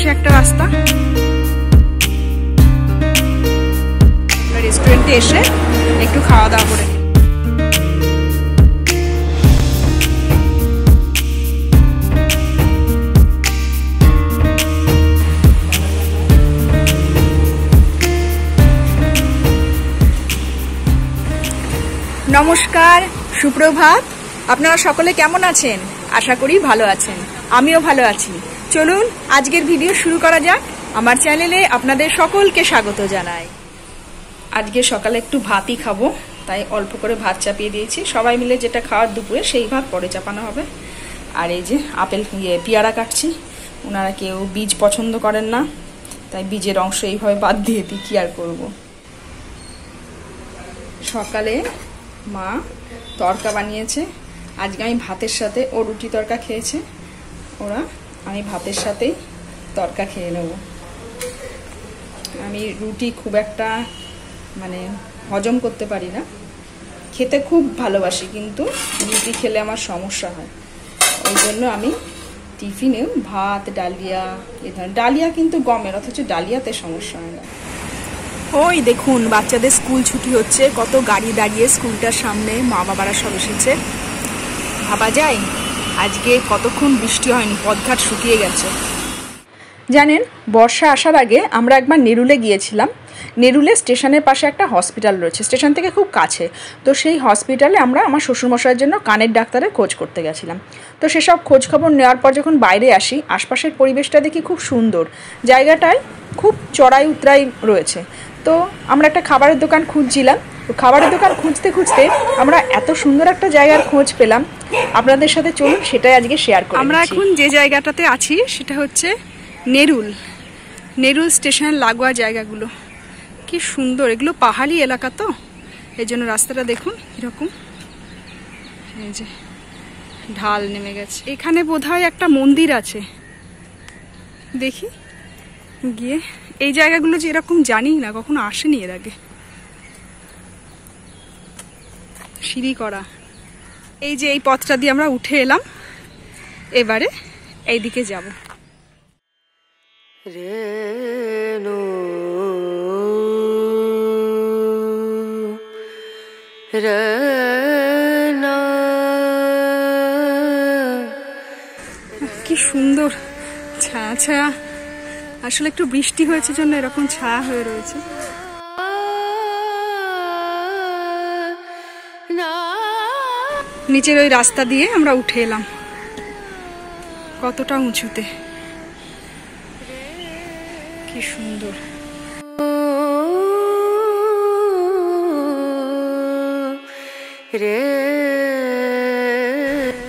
পাশে একটা রাস্তা। রেস্টুরেন্টে এসে একটু খাওয়া দাওয়া করে। নমস্কার, সুপ্রভাত। আপনারা সকলে কেমন আছেন? আশা করি ভালো আছেন, আমিও ভালো আছি। চলুন আজকের ভিডিও শুরু করা যাক। আমার চ্যানেলে আপনাদের সকলকে স্বাগত জানাই। আজকে সকালে একটু ভাতই খাবো, তাই অল্প করে ভাত চাপিয়ে দিয়েছি। সবাই মিলে যেটা খাওয়ার দুপুরে সেই ভাত পরে চাপানো হবে। আর এই যে পেয়ারা কাটছি। ওনারা কেউ বীজ পছন্দ করেন না, তাই বীজের অংশ এইভাবে বাদ দিয়ে দিই, কি আর করবো। সকালে মা তড়কা বানিয়েছে। আজকে আমি ভাতের সাথে, ও রুটি তড়কা খেয়েছে ওরা, আমি ভাতের সাথেই তড়কা খেয়ে নেব। আমি রুটি খুব একটা হজম করতে পারি না, খেতে খুব ভালোবাসি, কিন্তু রুটি খেলে আমার সমস্যা হয়। ওই জন্য আমি টিফিনেও ভাত, ডালিয়া, এ ধরনের ডালিয়া কিন্তু গমের, অথচ ডালিয়াতে সমস্যা হয় না। ওই দেখুন, বাচ্চাদের স্কুল ছুটি হচ্ছে, কত গাড়ি দাঁড়িয়ে স্কুলটার সামনে, মা বাবারা সব এসেছে। ভাবা যায় আজকে কতক্ষণ বৃষ্টি হয়নি, পথঘাট শুকিয়ে গেছে। জানেন, বর্ষা আসার আগে আমরা একবার নেরুলে গিয়েছিলাম। নেরুলে স্টেশনের পাশে একটা হসপিটাল রয়েছে, স্টেশন থেকে খুব কাছে। তো সেই হসপিটালে আমরা আমার শ্বশুরমশাইয়ের জন্য কানের ডাক্তারের খোঁজ করতে গেছিলাম। তো সেসব খোঁজ খবর নেওয়ার পর যখন বাইরে আসি, আশপাশের পরিবেশটা দেখি খুব সুন্দর। জায়গাটায় খুব চড়াই উতরাই রয়েছে। তো আমরা একটা খাবারের দোকান খুঁজছিলাম। তো খাবারের দোকান খুঁজতে খুঁজতে আমরা এত সুন্দর একটা জায়গার খোঁজ পেলাম। আপনাদের সাথে চলুন সেটাই আজকে শেয়ার করি। আমরা এখন যে জায়গাটাতে আছি সেটা হচ্ছে নেরুল স্টেশনের লাগোয়া জায়গাগুলো। কি সুন্দর, এগুলো পাহাড়ি এলাকা, তো এই জন্য রাস্তাটা দেখুন এরকম, এই যে ঢাল নেমে গেছে। এখানে বোধহয় একটা মন্দির আছে, দেখি গিয়ে। এই জায়গাগুলো যে এরকম জানি না, কখনো আসেনি এর আগে। সিঁড়ি করা, এই যে এই পথটা দিয়ে আমরা উঠে এলাম। এবারে এইদিকে যাব। কি সুন্দর ছায়া ছায়া, আসলে একটু বৃষ্টি হয়েছে জন্য এরকম ছায়া হয়ে রয়েছে। নিচের ওই রাস্তা দিয়ে আমরা উঠে এলাম, কতটা উঁচুতে, কি সুন্দর।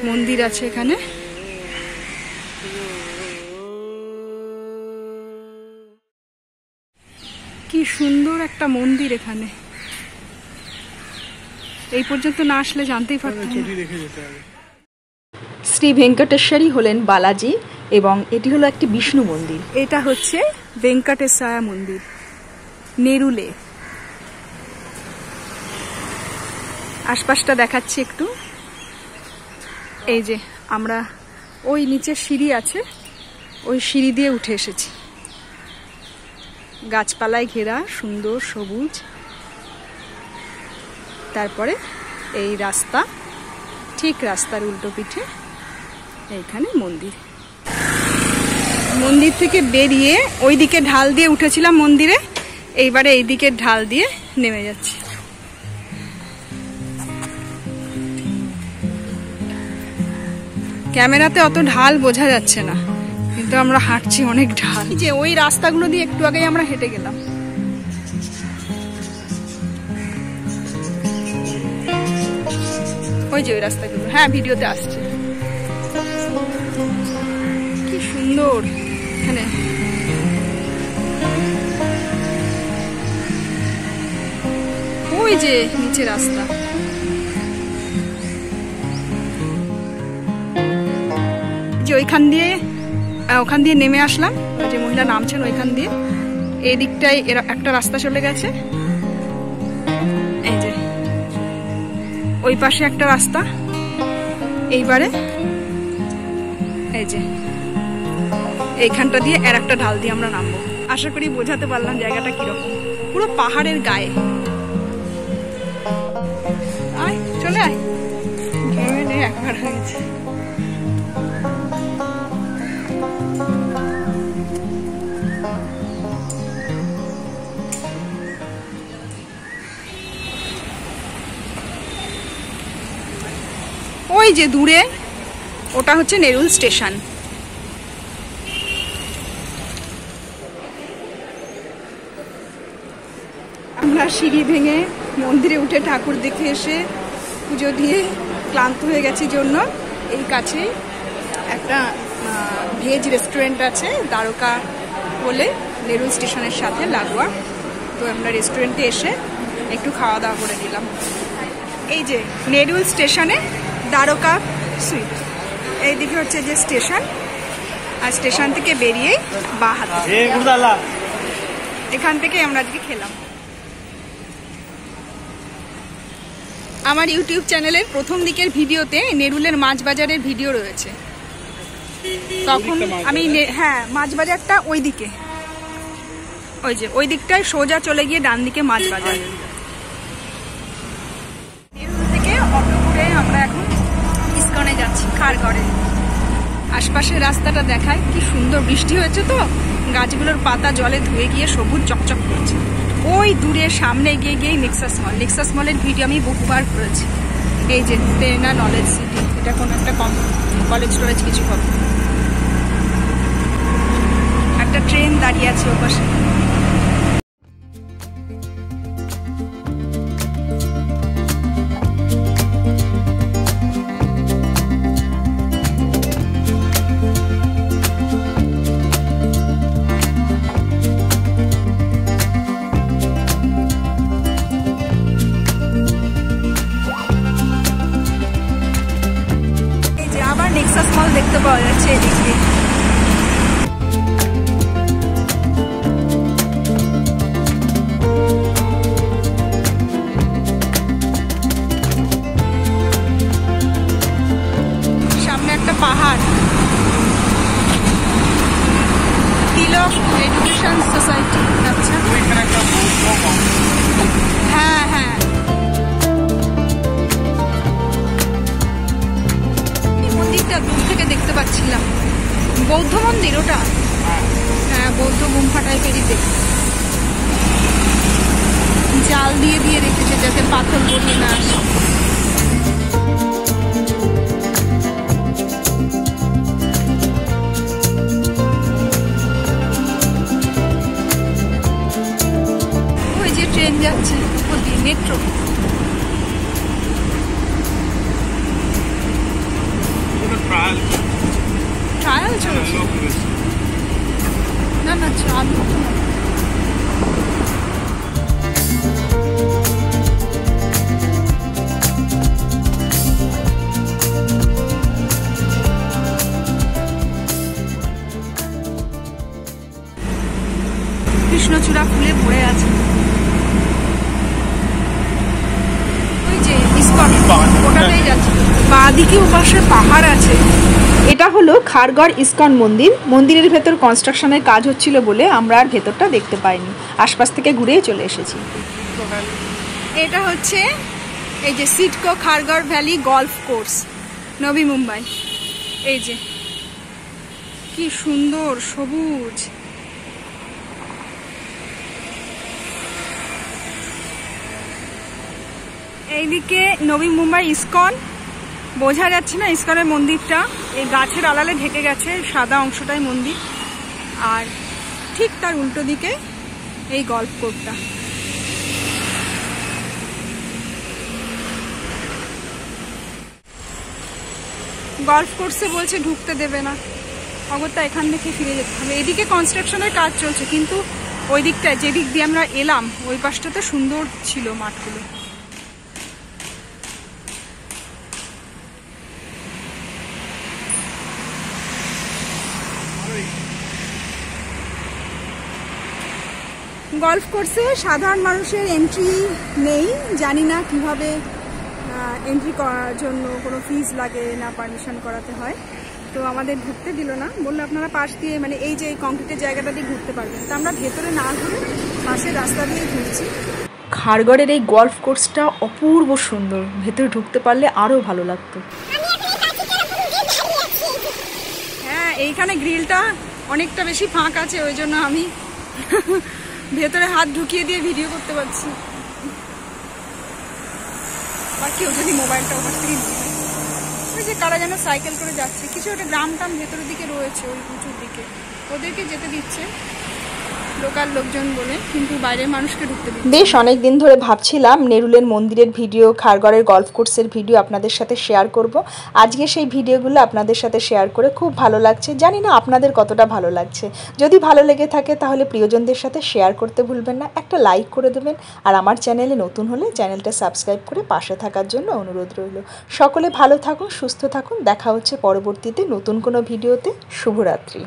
মন্দির আছে এখানে। কি সুন্দর একটা মন্দির এখানে। এই পর্যন্ত না আসলে জানতেই পারতাম না। শ্রী ভেঙ্কটেশ্বরী হলেন বালাজি, এবং এটি হলো একটি বিষ্ণু মন্দির। এটা হচ্ছে ভেঙ্কটেশ্বর মন্দির, নেরুলে। আশপাশটা দেখাচ্ছি একটু। এই যে আমরা ওই নিচে সিঁড়ি আছে, ওই সিঁড়ি দিয়ে উঠে এসেছি। গাছপালায় ঘেরা, সুন্দর সবুজ। তারপরে এই রাস্তা, ঠিক রাস্তার উল্টো পিঠে এইখানে মন্দির। মন্দির থেকে বেরিয়ে ওই দিকে ঢাল দিয়ে উঠেছিলাম মন্দিরে, এইবারে এই দিকে ঢাল দিয়ে নেমে যাচ্ছি। ক্যামেরাতে অত ঢাল বোঝা যাচ্ছে না, কিন্তু আমরা হাঁটছি অনেক ঢাল। যে ওই রাস্তাগুলো দিয়ে একটু আগে আমরা হেঁটে গেলাম। ওই যে ওই রাস্তাগুলো, হ্যাঁ ভিডিওতে আসছে। কি সুন্দর এখানে। ওই যে নিচে রাস্তা, যে ওইখান দিয়ে নেমে আসলাম। ওই যে মহিলা নামছেন ওইখান দিয়ে, এই দিকটায় একটা রাস্তা চলে গেছে। এই যে ওই পাশে একটা রাস্তা। এইবারে এই যে এইখানটা দিয়ে আর একটা ঢাল দিয়ে আমরা নামবো। আশা করি বোঝাতে পারলাম জায়গাটা কিরকম, পুরো পাহাড়ের গায়ে। আয় চলে আয়, একবার হয়ে গেছে। ওই যে দূরে ওটা হচ্ছে নেরুল স্টেশন। আমরা সিঁড়ি ভেঙে মন্দিরে উঠে ঠাকুর দেখে এসে পুজো দিয়ে ক্লান্ত হয়ে গেছি জন্য এই কাছে একটা ভেজ রেস্টুরেন্ট আছে দ্বারকা বলে, নেরুল স্টেশনের সাথে লাগোয়া। তো আমরা রেস্টুরেন্টে এসে একটু খাওয়া দাওয়া করে দিলাম। এই যে নেরুল স্টেশনে দ্বারকা সুইট, এইদিকে হচ্ছে যে স্টেশন, আর স্টেশন থেকে বেরিয়ে বাঁ হাতে এখান থেকে আমরা আজকে খেলাম। আমার ইউটিউব চ্যানেলের প্রথম দিকের ভিডিওতে নেরুলের মাছ বাজারের ভিডিও রয়েছে, তখন আমি হ্যাঁ মাছ বাজারটা ওই দিকে, ওই যে ওই দিকটায় সোজা চলে গিয়ে ডান দিকে মাছ বাজার। নেরুল থেকে অটো করে আমরা এখন ইস্কনে যাচ্ছি, খারগড়ে। আশপাশের রাস্তাটা দেখায়, কি সুন্দর বৃষ্টি হয়েছে তো গাছগুলোর পাতা জলে ধুয়ে গিয়ে সবুজ চকচক করছে। ওই দূরে সামনে এগিয়ে গিয়ে নেক্সাস মল, নেক্সাস মলের ভিডিও আমি বহুবার করেছি। এই যে প্রেরণা নলেজ সিটি, এটা কোনো একটা কলেজ টলেজ কিছু হবে। একটা ট্রেন দাঁড়িয়ে আছে ওপাশে। নেক্সাস মল দেখতে পাওয়া যাচ্ছে এদিকে। সামনে একটা পাহাড়, তিলক এডুকেশন সোসাইটি। আচ্ছা হ্যাঁ হ্যাঁ, দূর থেকে দেখতে পাচ্ছিলাম বৌদ্ধ মন্দির, ওটা হ্যাঁ বৌদ্ধ গুম্ফা টাইপেরই দেখি। জাল দিয়ে দিয়ে রেখেছে যাতে পাথর গড়িয়ে না আসে। ওই যে ট্রেন যাচ্ছে মেট্রো। ট্রায়াল চলছে না, না চালু। কৃষ্ণচূড়া ফুলে ভরে আছে। ওই যে ইস্কন, ওটাতেই যাচ্ছে। বাঁদিকে ওপাশে পাহাড় আছে। এটা হলো খারগড় ইস্কন মন্দির। মন্দিরের ভেতর কনস্ট্রাকশনের কাজ হচ্ছিল বলে আমরা আর ভেতরটা দেখতে পাইনি, আশপাশ থেকে ঘুরেই চলে এসেছি। এটা হচ্ছে এই যে সিডকো খারগড় ভ্যালি গলফ কোর্স, নবী মুম্বাই। এই যে কি সুন্দর সবুজ। এইদিকে নবী মুম্বাই ইস্কন, বোঝা যাচ্ছে না ইস্কনের মন্দিরটা, এই গাছের আড়ালে ঢেকে গেছে সাদা অংশটাই মন্দির, আর ঠিক তার উল্টো দিকে এই গল্ফ কোর্সটা। গল্ফ কোর্সে বলছে ঢুকতে দেবে না, অগত্যা এখান থেকে ফিরে যেতে হবে। এদিকে কনস্ট্রাকশনের কাজ চলছে, কিন্তু ওই দিকটায় যে দিক দিয়ে আমরা এলাম ওই পাশটাতে সুন্দর ছিল মাঠগুলো। গলফ কোর্সে সাধারণ মানুষের এন্ট্রি নেই, জানি না কিভাবে এন্ট্রি করার জন্য কোনো ফিজ লাগে না পারমিশন করাতে হয়। তো আমাদের ঢুকতে দিল না, বললো আপনারা পাশ দিয়ে মানে এই যে এই কংক্রিটের জায়গাটা দিয়ে ঘুরতে পারবেন। তো আমরা ভেতরে না ঘুরে পাশের রাস্তা দিয়ে ঘুরছি। খারগড়ের এই গল্ফ কোর্সটা অপূর্ব সুন্দর, ভেতরে ঢুকতে পারলে আরও ভালো লাগতো। হ্যাঁ, এইখানে গ্রিলটা অনেকটা বেশি ফাঁক আছে, ওই জন্য আমি ভেতরে হাত ঢুকিয়ে দিয়ে ভিডিও করতে পারছি। বা কেউ যদি মোবাইলটা ওখান থেকে নিয়ে, ওই যে কারা যেন সাইকেল করে যাচ্ছে, কিছু একটা গ্রাম টাম ভেতরের দিকে রয়েছে, ওই উঁচুর দিকে ওদেরকে যেতে দিচ্ছে লোকাল লোকজন বলে, কিন্তু বাইরের মানুষকে ঢুকতে দিচ্ছে। বেশ অনেক দিন ধরে ভাবছিলাম নেরুলের মন্দিরের ভিডিও, খারগড়ের গল্ফ কোর্সের ভিডিও আপনাদের সাথে শেয়ার করব। আজকে সেই ভিডিওগুলো আপনাদের সাথে শেয়ার করে খুব ভালো লাগছে। জানি না আপনাদের কতটা ভালো লাগছে। যদি ভালো লেগে থাকে তাহলে প্রিয়জনদের সাথে শেয়ার করতে ভুলবেন না, একটা লাইক করে দেবেন। আর আমার চ্যানেলে নতুন হলে চ্যানেলটা সাবস্ক্রাইব করে পাশে থাকার জন্য অনুরোধ রইল। সকলে ভালো থাকুন, সুস্থ থাকুন। দেখা হচ্ছে পরবর্তীতে নতুন কোনো ভিডিওতে। শুভরাত্রি।